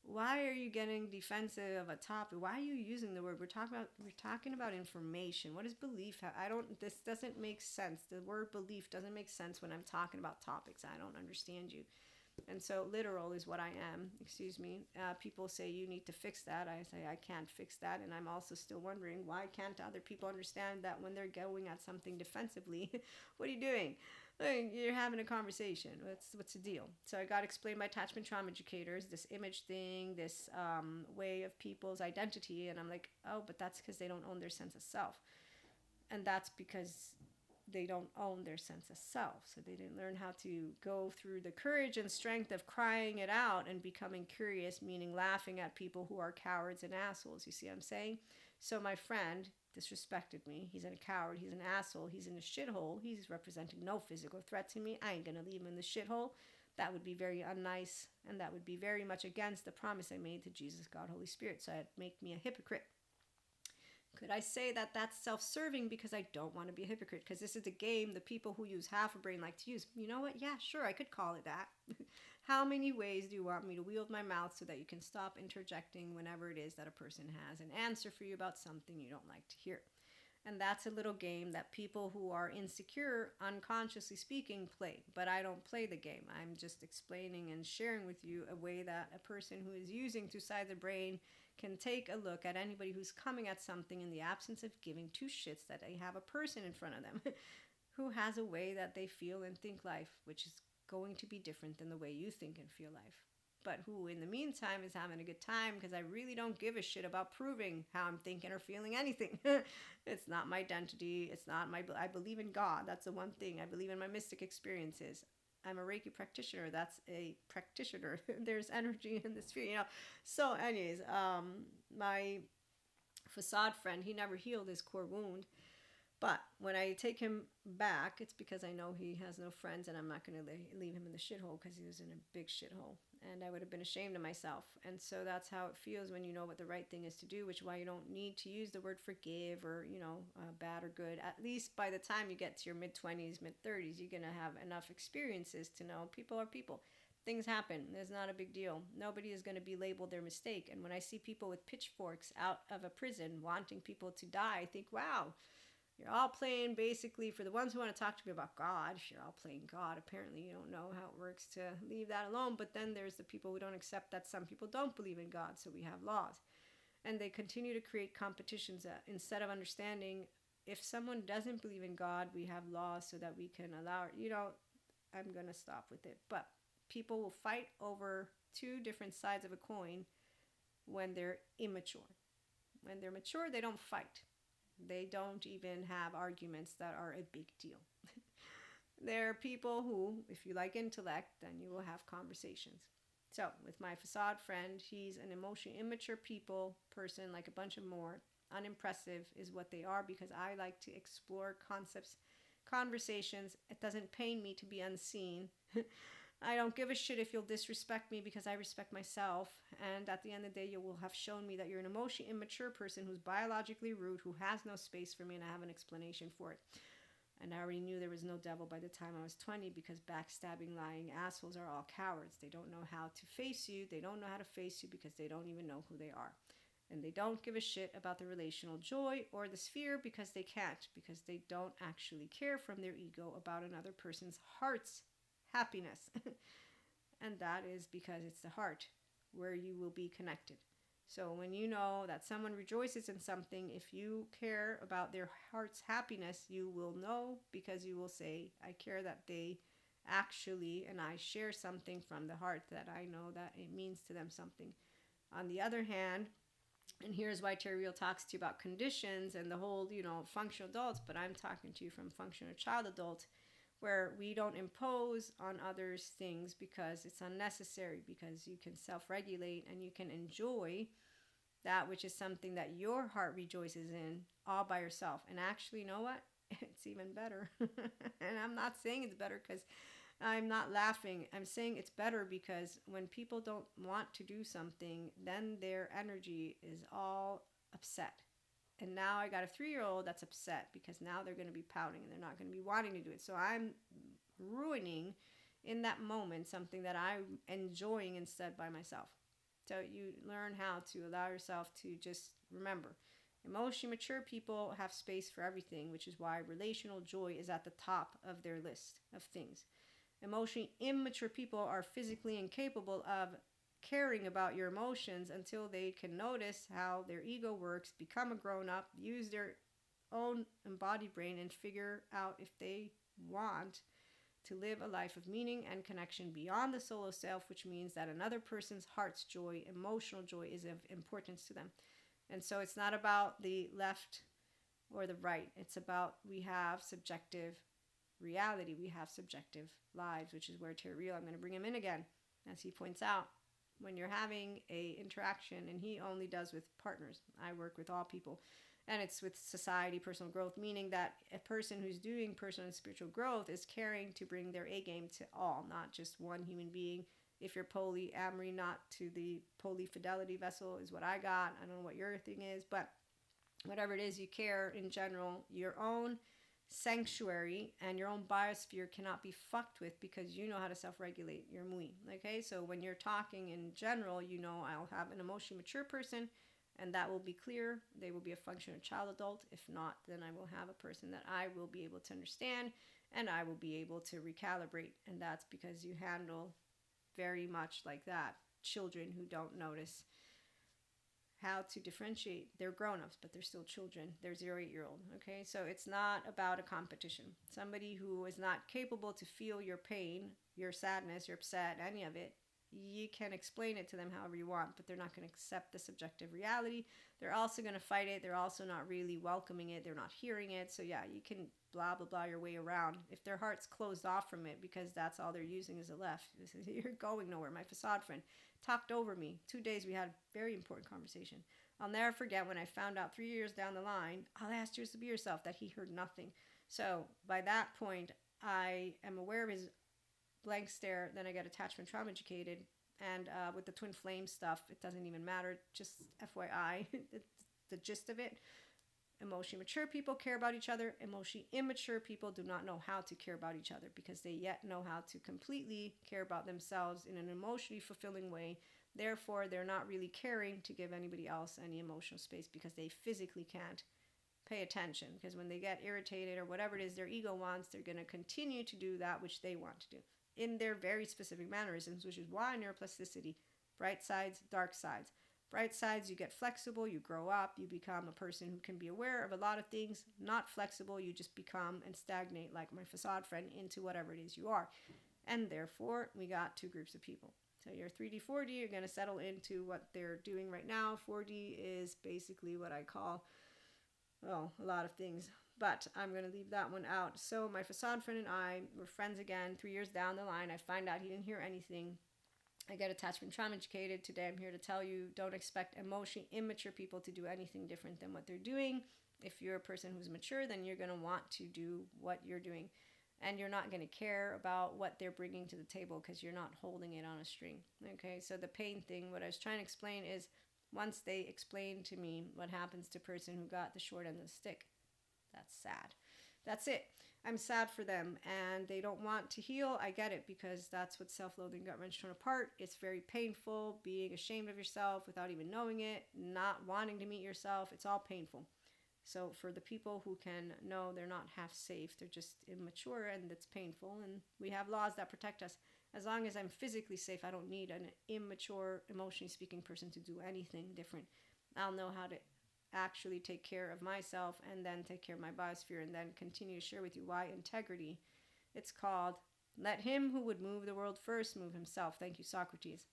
Why are you getting defensive of a topic? Why are you using the word? We're talking about information. What is belief? This doesn't make sense. The word belief doesn't make sense when I'm talking about topics. I don't understand you. And so literal is what I am. Excuse me. People say you need to fix that. I say I can't fix that. And I'm also still wondering, why can't other people understand that when they're going at something defensively? What are you doing? Like, you're having a conversation. What's the deal? So I got explained by attachment trauma educators, this image thing, this way of people's identity. And I'm like, oh, but that's because they don't own their sense of self. And that's because they don't own their sense of self. So they didn't learn how to go through the courage and strength of crying it out and becoming curious, meaning laughing at people who are cowards and assholes. You see what I'm saying? So my friend disrespected me. He's a coward. He's an asshole. He's in a shithole. He's representing no physical threat to me. I ain't going to leave him in the shithole. That would be very unnice, and that would be very much against the promise I made to Jesus, God, Holy Spirit. So it'd make me a hypocrite. Could I say that that's self-serving because I don't want to be a hypocrite? Because this is a game the people who use half a brain like to use. You know what? Yeah, sure, I could call it that. How many ways do you want me to wield my mouth so that you can stop interjecting whenever it is that a person has an answer for you about something you don't like to hear? And that's a little game that people who are insecure, unconsciously speaking, play. But I don't play the game. I'm just explaining and sharing with you a way that a person who is using two sides of the brain can take a look at anybody who's coming at something in the absence of giving two shits that they have a person in front of them who has a way that they feel and think life, which is going to be different than the way you think and feel life. But who in the meantime is having a good time, because I really don't give a shit about proving how I'm thinking or feeling anything. It's not my identity. It's not I believe in God. That's the one thing. I believe in my mystic experiences. I'm a Reiki practitioner. That's a practitioner. There's energy in the sphere. So anyways, my facade friend, he never healed his core wound. But when I take him back, it's because I know he has no friends, and I'm not going to leave him in the shithole, because he was in a big shithole. And I would have been ashamed of myself. And so that's how it feels when you know what the right thing is to do, which is why you don't need to use the word forgive or, bad or good. At least by the time you get to your mid-20s, mid-30s, you're going to have enough experiences to know people are people. Things happen. There's not a big deal. Nobody is going to be labeled their mistake. And when I see people with pitchforks out of a prison wanting people to die, I think, wow, you're all playing basically, for the ones who want to talk to me about God, you're all playing God. Apparently you don't know how it works to leave that alone. But then there's the people who don't accept that some people don't believe in God, so we have laws. And they continue to create competitions that, instead of understanding, if someone doesn't believe in God, we have laws so that we can allow, I'm going to stop with it. But people will fight over two different sides of a coin when they're immature. When they're mature, they don't fight. They don't even have arguments that are a big deal. There are people who, if you like intellect, then you will have conversations. So with my facade friend, he's an emotionally immature person, like a bunch of more. Unimpressive is what they are, because I like to explore concepts, conversations. It doesn't pain me to be unseen. I don't give a shit if you'll disrespect me, because I respect myself. And at the end of the day, you will have shown me that you're an emotionally immature person who's biologically rude, who has no space for me, and I have an explanation for it. And I already knew there was no devil by the time I was 20, because backstabbing, lying assholes are all cowards. They don't know how to face you. They don't know how to face you because they don't even know who they are. And they don't give a shit about the relational joy or the sphere, because they can't, because they don't actually care from their ego about another person's heart's happiness. And that is because it's the heart where you will be connected. So when you know that someone rejoices in something, if you care about their heart's happiness, you will know, because you will say, I care that they actually, and I share something from the heart that I know that it means to them something. On the other hand, and here's why Terry Real talks to you about conditions and the whole, functional adults, but I'm talking to you from functional child adult, where we don't impose on others things because it's unnecessary, because you can self-regulate and you can enjoy that which is something that your heart rejoices in all by yourself. And actually, you know what? It's even better. And I'm not saying it's better because I'm not laughing. I'm saying it's better because when people don't want to do something, then their energy is all upset. And now I got a 3-year-old that's upset because now they're going to be pouting and they're not going to be wanting to do it. So I'm ruining in that moment something that I'm enjoying instead by myself. So you learn how to allow yourself to just remember. Emotionally mature people have space for everything, which is why relational joy is at the top of their list of things. Emotionally immature people are physically incapable of caring about your emotions until they can notice how their ego works, become a grown up, use their own embodied brain, and figure out if they want to live a life of meaning and connection beyond the solo self, which means that another person's heart's joy, emotional joy, is of importance to them. And so it's not about the left or the right. It's about we have subjective reality. We have subjective lives, which is where Terry, I'm going to bring him in again, as he points out. When you're having a interaction, and he only does with partners. I work with all people. And it's with society, personal growth, meaning that a person who's doing personal and spiritual growth is caring to bring their A game to all, not just one human being. If you're polyamory, not to the polyfidelity vessel is what I got. I don't know what your thing is, but whatever it is, you care in general. Your own sanctuary and your own biosphere cannot be fucked with because you know how to self-regulate your mui. Okay, so when you're talking in general, you know I'll have an emotionally mature person, and that will be clear. They will be a functional child adult. If not, then I will have a person that I will be able to understand and I will be able to recalibrate. And that's because you handle very much like that children who don't notice how to differentiate. They're grown-ups, but they're still children. They're 0 8-year-old. Okay, so it's not about a competition. Somebody who is not capable to feel your pain, your sadness, your upset, any of it, you can explain it to them however you want, but they're not going to accept the subjective reality. They're also going to fight it. They're also not really welcoming it. They're not hearing it. So yeah, you can blah, blah, blah your way around. If their heart's closed off from it because that's all they're using is a left, you're going nowhere. My facade friend talked over me. 2 days we had a very important conversation. I'll never forget when I found out 3 years down the line, I'll ask yours to be yourself, that he heard nothing. So by that point, I am aware of his blank stare. Then I get attachment trauma educated, and with the twin flame stuff, it doesn't even matter. Just FYI, the gist of it. Emotionally mature people care about each other. Emotionally immature people do not know how to care about each other because they yet know how to completely care about themselves in an emotionally fulfilling way. Therefore, they're not really caring to give anybody else any emotional space because they physically can't pay attention. Because when they get irritated or whatever it is their ego wants, they're going to continue to do that which they want to do in their very specific mannerisms, which is why neuroplasticity, bright sides, dark sides. Bright sides, you get flexible, you grow up, you become a person who can be aware of a lot of things. Not flexible, you just become and stagnate like my facade friend into whatever it is you are. And therefore, we got 2 groups of people. So your 3D, 4D, you're going to settle into what they're doing right now. 4D is basically what I call, well, a lot of things. But I'm going to leave that one out. So my facade friend and I were friends again 3 years down the line. I find out he didn't hear anything. I get attachment trauma educated. Today I'm here to tell you, don't expect emotionally immature people to do anything different than what they're doing. If you're a person who's mature, then you're going to want to do what you're doing. And you're not going to care about what they're bringing to the table because you're not holding it on a string. Okay, so the pain thing, what I was trying to explain is once they explain to me what happens to a person who got the short end of the stick, that's sad. That's it. I'm sad for them and they don't want to heal. I get it because that's what self-loathing, gut-wrench, torn apart. It's very painful, being ashamed of yourself without even knowing it, not wanting to meet yourself. It's all painful. So for the people who can know they're not half safe, they're just immature and it's painful. And we have laws that protect us. As long as I'm physically safe, I don't need an immature, emotionally speaking person to do anything different. I'll know how to actually take care of myself and then take care of my biosphere and then continue to share with you why integrity. It's called let him who would move the world first move himself. Thank you, Socrates.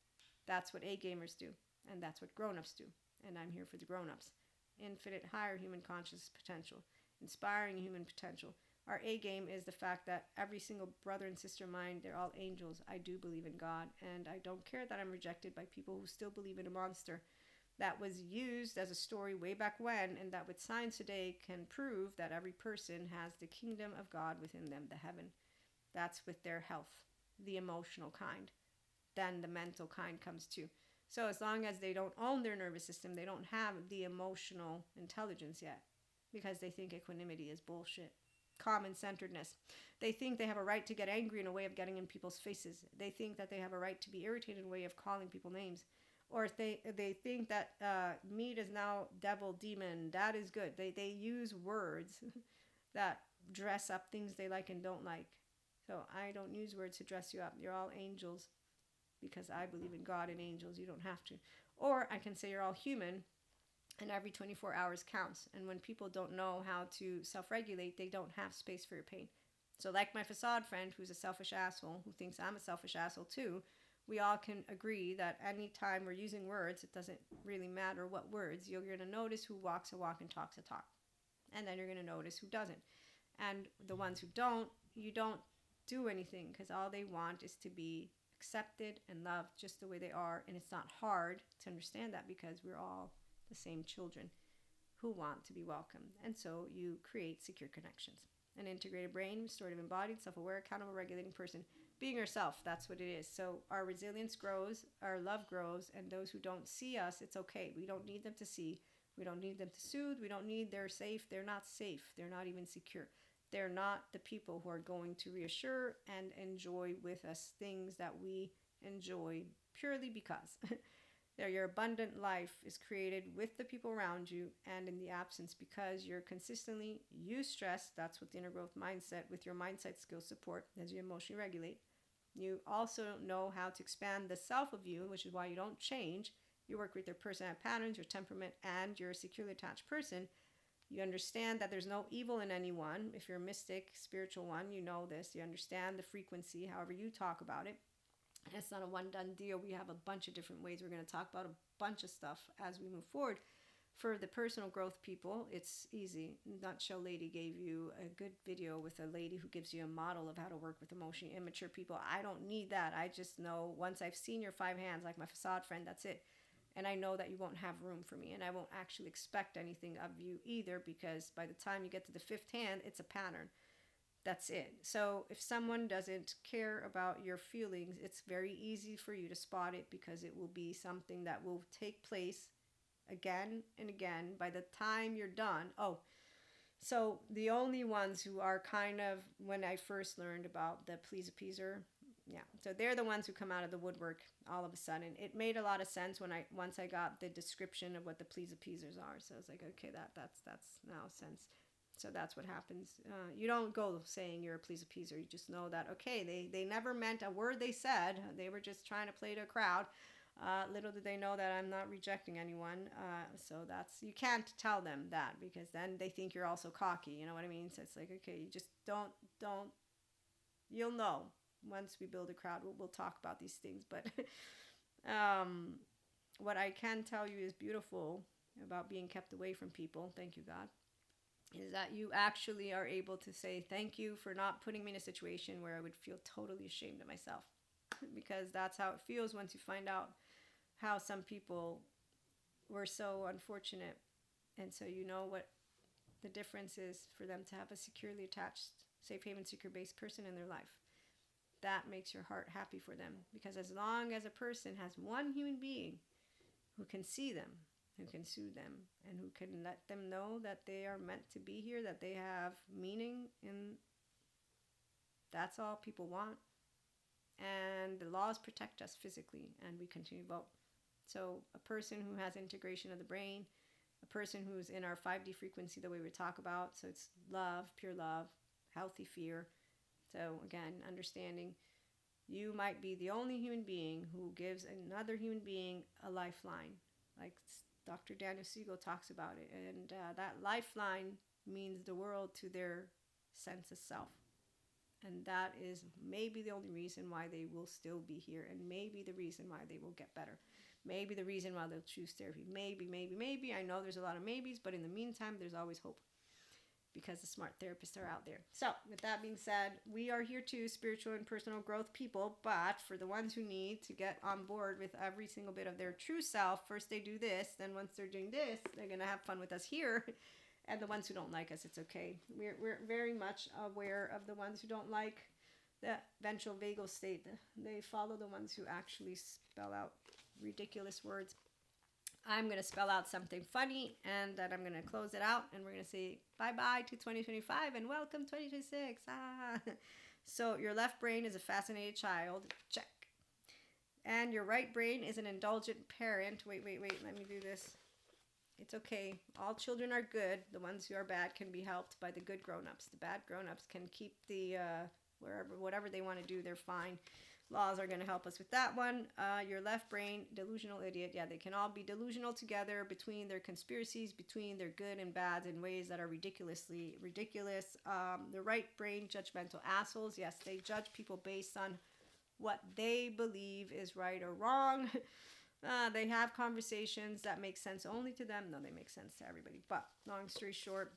That's what A-gamers do, and that's what grown-ups do. And I'm here for the grown-ups. Infinite higher human conscious potential, inspiring human potential. Our A-game is the fact that every single brother and sister of mine, they're all angels. I do believe in God, and I don't care that I'm rejected by people who still believe in a monster. that was used as a story way back when, and that with science today can prove that every person has the kingdom of God within them, the heaven. That's with their health, the emotional kind. Then the mental kind comes too. So as long as they don't own their nervous system, they don't have the emotional intelligence yet, because they think equanimity is bullshit. Common centeredness. They think they have a right to get angry in a way of getting in people's faces. They think that they have a right to be irritated in a way of calling people names. Or if they think that meat is now devil, demon, that is good. They use words that dress up things they like and don't like. So I don't use words to dress you up. You're all angels because I believe in God and angels. You don't have to. Or I can say you're all human and every 24 hours counts. And when people don't know how to self-regulate, they don't have space for your pain. So like my facade friend who's a selfish asshole, who thinks I'm a selfish asshole too, we all can agree that anytime we're using words, it doesn't really matter what words, you're going to notice who walks a walk and talks a talk. And then you're going to notice who doesn't. And the ones who don't, you don't do anything, because all they want is to be accepted and loved just the way they are. And it's not hard to understand that, because we're all the same children who want to be welcomed. And so you create secure connections. An integrated brain, restorative, embodied, self-aware, accountable, regulating person. Being yourself, that's what it is. So our resilience grows, our love grows, and those who don't see us, it's okay. We don't need them to see. We don't need them to soothe. We don't need they're safe. They're not safe. They're not even secure. They're not the people who are going to reassure and enjoy with us things that we enjoy purely because. Your abundant life is created with the people around you and in the absence, because you're consistently use stress. That's what the inner growth mindset with your mindset skill support as you emotionally regulate. You also know how to expand the self of you, which is why you don't change. You work with your personality patterns, your temperament, and you're a securely attached person. You understand that there's no evil in anyone. If you're a mystic, spiritual one, you know this. You understand the frequency, however you talk about it. It's not a one-done deal. We have a bunch of different ways we're going to talk about a bunch of stuff as we move forward. For the personal growth people, it's easy. Nutshell Lady gave you a good video with a lady who gives you a model of how to work with emotionally immature people. I don't need that. I just know once I've seen your 5 hands, like my facade friend, that's it. And I know that you won't have room for me, and I won't actually expect anything of you either, because by the time you get to the 5th hand, it's a pattern. That's it. So if someone doesn't care about your feelings, it's very easy for you to spot it, because it will be something that will take place again and again by the time you're done. Oh, so the only ones who are kind of, when I first learned about the please appeaser, yeah, so they're the ones who come out of the woodwork all of a sudden. It made a lot of sense when once I got the description of what the please appeasers are. So I was like, okay, that's now sense. So that's what happens. You don't go saying you're a please appeaser. You just know that, okay, they never meant a word they said. They were just trying to play to a crowd. Little did they know that I'm not rejecting anyone. So you can't tell them that, because then they think you're also cocky. You know what I mean? So it's like, okay, you just don't, you'll know once we build a crowd. We'll talk about these things. But what I can tell you is beautiful about being kept away from people. Thank you, God. Is that you actually are able to say thank you for not putting me in a situation where I would feel totally ashamed of myself. Because that's how it feels once you find out how some people were so unfortunate. And so you know what the difference is for them to have a securely attached, safe haven, secure-based person in their life. That makes your heart happy for them. Because as long as a person has one human being who can see them, who can soothe them, and who can let them know that they are meant to be here, that they have meaning, and that's all people want. And the laws protect us physically, and we continue to vote. So a person who has integration of the brain, a person who's in our 5D frequency, the way we talk about, so it's love, pure love, healthy fear. So again, understanding you might be the only human being who gives another human being a lifeline. Like Dr. Daniel Siegel talks about it. And that lifeline means the world to their sense of self. And that is maybe the only reason why they will still be here, and maybe the reason why they will get better. Maybe the reason why they'll choose therapy. Maybe. I know there's a lot of maybes, but in the meantime, there's always hope. because the smart therapists are out there. So with that being said, we are here too, spiritual and personal growth people, but for the ones who need to get on board with every single bit of their true self, first they do this, then once they're doing this, they're going to have fun with us here. And the ones who don't like us, it's okay. We're very much aware of the ones who don't like the ventral vagal state. They follow the ones who actually spell out ridiculous words. I'm going to spell out something funny, and then I'm going to close it out, and we're going to say bye-bye to 2025 and welcome 2026. So your left brain is a fascinated child. Check. And your right brain is an indulgent parent. Wait. Let me do this. It's okay. All children are good. The ones who are bad can be helped by the good grown-ups. The bad grown-ups can keep the whatever they want to do, they're fine. Laws are going to help us with that one. Your left brain, delusional idiot. Yeah, they can all be delusional together between their conspiracies, between their good and bads in ways that are ridiculously ridiculous. The right brain, judgmental assholes. Yes, they judge people based on what they believe is right or wrong. They have conversations that make sense only to them. No, they make sense to everybody. But long story short,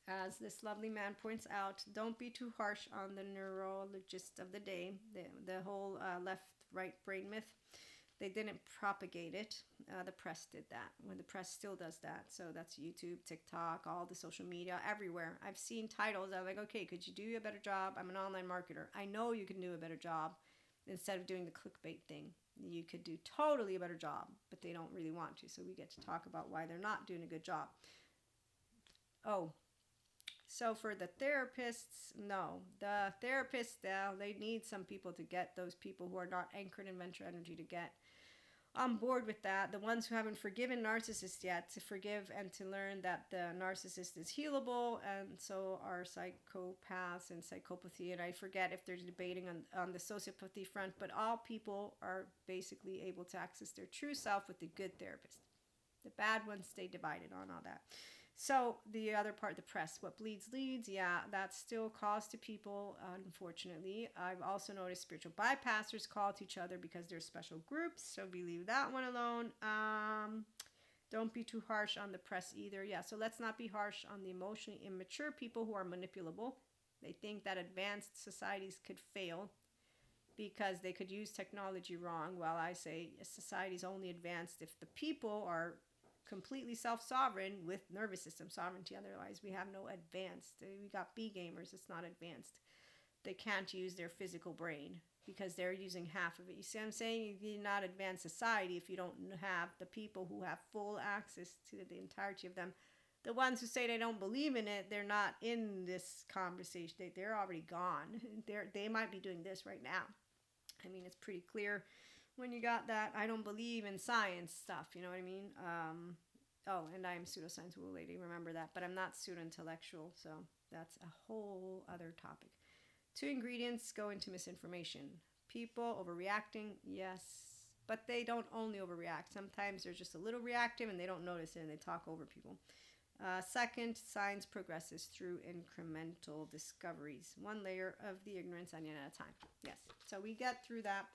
as this lovely man points out, don't be too harsh on the neurologist of the day. The whole left-right brain myth, they didn't propagate it. The press did that. When the press still does that. So that's YouTube, TikTok, all the social media, everywhere. I've seen titles that are like, okay, could you do a better job? I'm an online marketer. I know you can do a better job instead of doing the clickbait thing. You could do totally a better job, but they don't really want to. So we get to talk about why they're not doing a good job. Oh, so for the therapists, no. The therapists, they need some people to get those people who are not anchored in ventral energy to get on board with that. The ones who haven't forgiven narcissists yet, to forgive and to learn that the narcissist is healable, and so are psychopaths and psychopathy. And I forget if they're debating on the sociopathy front, but all people are basically able to access their true self with the good therapist. The bad ones stay divided on all that. So the other part, the press, what bleeds leads. Yeah, that's still calls to people, unfortunately. I've also noticed spiritual bypassers call to each other because they're special groups. So we leave that one alone. Don't be too harsh on the press either. Yeah, so let's not be harsh on the emotionally immature people who are manipulable. They think that advanced societies could fail because they could use technology wrong. Well, I say society is only advanced if the people are completely self-sovereign with nervous system sovereignty. Otherwise, we have no advanced. We got B gamers. It's not advanced. They can't use their physical brain because they're using half of it. You see what I'm saying? You're not advanced society if you don't have the people who have full access to the entirety of them. The ones who say they don't believe in it, they're not in this conversation. They're already gone. They might be doing this right now. I mean, it's pretty clear when you got that I don't believe in science stuff, you know what I mean? Oh, and I am pseudoscience woo lady, remember that. But I'm not pseudo-intellectual, so that's a whole other topic. 2 ingredients go into misinformation. People overreacting, yes, but they don't only overreact. Sometimes they're just a little reactive and they don't notice it and they talk over people. Second, science progresses through incremental discoveries. 1 layer of the ignorance onion at a time. Yes, so we get through that.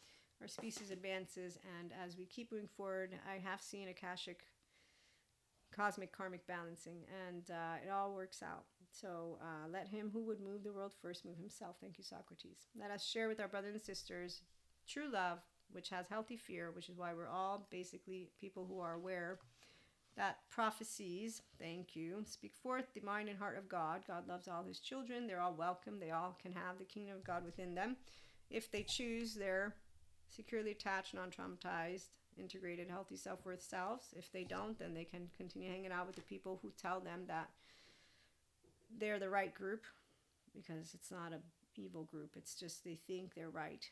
Our species advances, and as we keep moving forward, I have seen Akashic cosmic karmic balancing, and it all works out. So let him who would move the world first move himself. Thank you, Socrates. Let us share with our brothers and sisters true love, which has healthy fear, which is why we're all basically people who are aware that prophecies, thank you, speak forth the mind and heart of God. God loves all his children. They're all welcome. They all can have the kingdom of God within them. If they choose their securely attached, non-traumatized, integrated, healthy self-worth selves. If they don't, then they can continue hanging out with the people who tell them that they're the right group, because it's not an evil group. It's just they think they're right.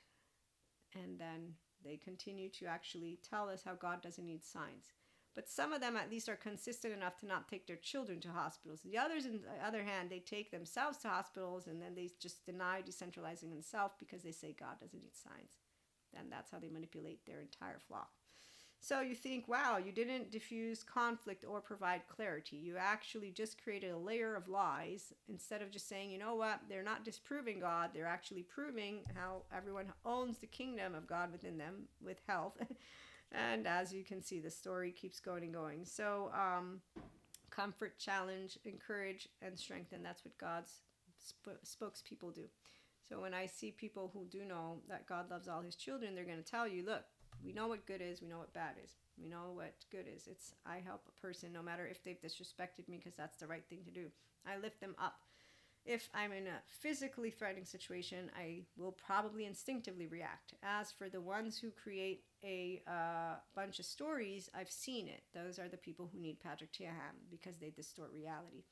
And then they continue to actually tell us how God doesn't need signs. But some of them at least are consistent enough to not take their children to hospitals. The others, on the other hand, they take themselves to hospitals and then they just deny decentralizing themselves because they say God doesn't need signs. And that's how they manipulate their entire flock. So you think, wow, you didn't diffuse conflict or provide clarity. You actually just created a layer of lies instead of just saying, you know what, they're not disproving God. They're actually proving how everyone owns the kingdom of God within them with health. And as you can see, the story keeps going and going. So Comfort, challenge, encourage, and strengthen. That's what God's spokespeople do. So when I see people who do know that God loves all his children, they're going to tell you, look, we know what good is, we know what bad is. We know what good is. It's I help a person no matter if they've disrespected me because that's the right thing to do. I lift them up. If I'm in a physically threatening situation, I will probably instinctively react. As for the ones who create a bunch of stories, I've seen it. Those are the people who need Patrick Tiahan because they distort reality.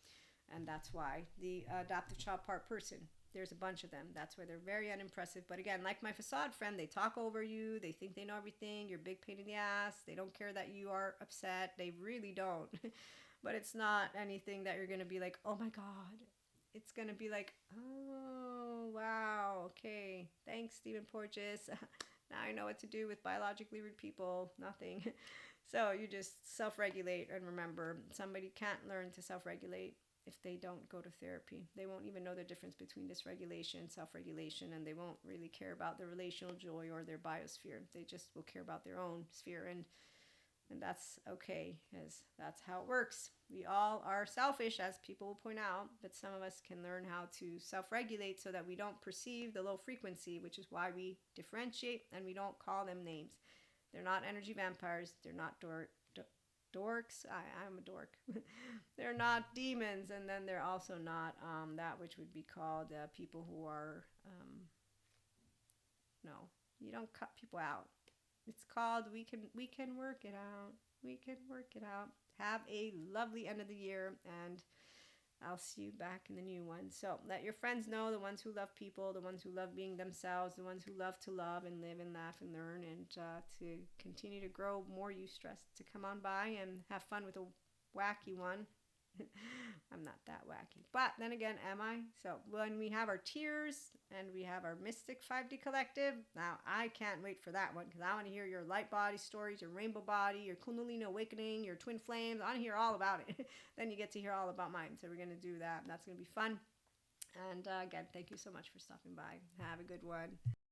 And that's why the adoptive child part person, there's a bunch of them. That's why they're very unimpressive. But again, like my facade friend, they talk over you. They think they know everything. You're a big pain in the ass. They don't care that you are upset. They really don't. But it's not anything that you're going to be like, oh my God. It's going to be like, oh, wow. Okay. Thanks, Stephen Porges. Now I know what to do with biologically rude people. Nothing. So you just self-regulate and remember, somebody can't learn to self-regulate if they don't go to therapy. They won't even know the difference between dysregulation, self-regulation, and they won't really care about their relational joy or their biosphere. They just will care about their own sphere, and that's okay, as that's how it works. We all are selfish, as people will point out, but some of us can learn how to self-regulate so that we don't perceive the low frequency, which is why we differentiate and we don't call them names. They're not energy vampires. They're not dorks. I'm a dork. They're not demons, and then they're also not that which would be called people who are no. You don't cut people out. It's called we can work it out. We can work it out. Have a lovely end of the year, and I'll see you back in the new one. So let your friends know, the ones who love people, the ones who love being themselves, the ones who love to love and live and laugh and learn, and to continue to grow more eustress, to come on by and have fun with a wacky one. I'm not that wacky. But then again, am I? So when we have our tears and we have our Mystic 5D Collective, now I can't wait for that one because I want to hear your light body stories, your rainbow body, your Kundalini awakening, your twin flames. I want to hear all about it. Then you get to hear all about mine. So we're going to do that. That's going to be fun. And again, thank you so much for stopping by. Have a good one.